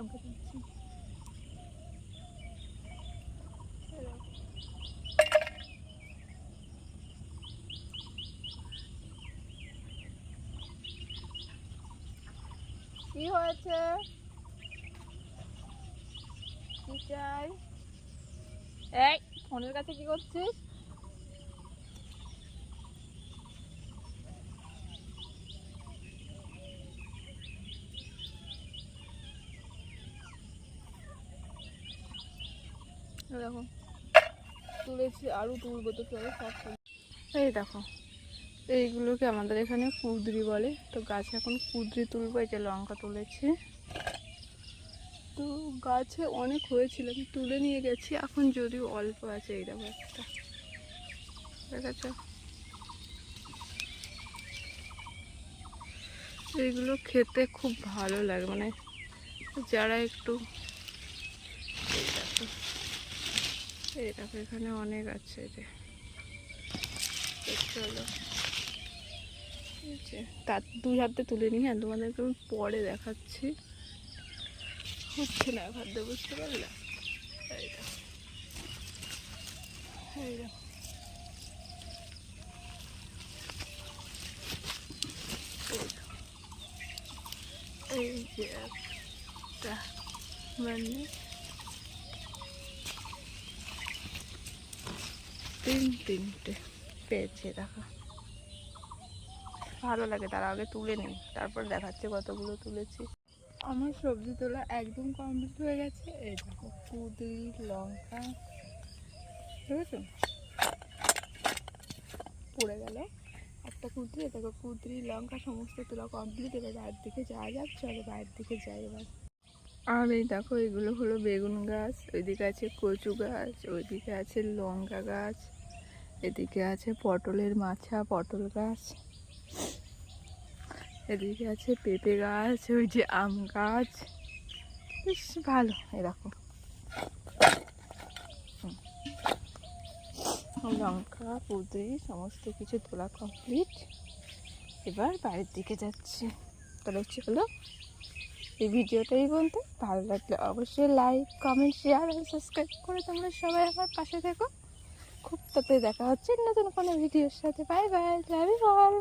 লঙ্কা তুলছি। কি হয়েছে? কি চাই? এই ফোনের কাছে কি করছিস? দেখো তুলেছি, আরো তুলবো তো, চলো সব। এই দেখো এইগুলোকে আমাদের এখানে কুঁদরি বলে। তো গাছে এখন কুঁদরি তুলবো। এই যে লঙ্কা তুলেছি, তো গাছে অনেক হয়েছিল, আমি তুলে নিয়ে গেছি। এখন যদিও অল্প আছে, এই দেখো একটা, দেখেছ? এইগুলো খেতে খুব ভালো লাগে, মানে যারা একটু, এই দেখো এখানে অনেক আছে। চলো তার 2 হাতে তুলে নিই। হ্যাঁ, তোমাদেরকে আমি পরে দেখাচ্ছি। হচ্ছে না 1 হাত দিয়ে, বুঝতে পারলে? এই দেখো, এই দেখো, এই যে একটা, মানে 3-3টে পেয়েছে। দেখো ভালো লাগে। তার আগে তুলে নিই, তারপর দেখাচ্ছি কতগুলো তুলেছি। আমার সবজি তোলা একদম কমপ্লিট হয়ে গেছে। এই দেখো কুঁদরি, লঙ্কা, বুঝেছো? পড়ে গেল একটা কুঁদরি। দেখো কুঁদরি, লঙ্কা সমস্ত তোলা কমপ্লিট। এবার বাইরের দিকে যাওয়া যাক, চলো বাইরের দিকে যাই এবার। আর এই দেখো এগুলো হলো বেগুন গাছ, ওইদিকে আছে কচু গাছ, ওইদিকে আছে লঙ্কা গাছ, এদিকে আছে পটলের মাচা, পটল গাছ, এদিকে আছে পেঁপে গাছ, ওই যে আম গাছ। বেশ ভালো। এরকম লঙ্কা, কুঁদরি সমস্ত কিছু তোলা কমপ্লিট। এবার বাড়ির দিকে যাচ্ছি। তাহলে চলো এই ভিডিওটাই বলতে ভালো লাগলে অবশ্যই লাইক, কমেন্ট, শেয়ার আর সাবস্ক্রাইব করে তোমরা সবাই আমার পাশে থেকো। খুব তাড়াতাড়ি দেখা হচ্ছে নতুন কোনো ভিডিওর সাথে। Bye bye, love you all.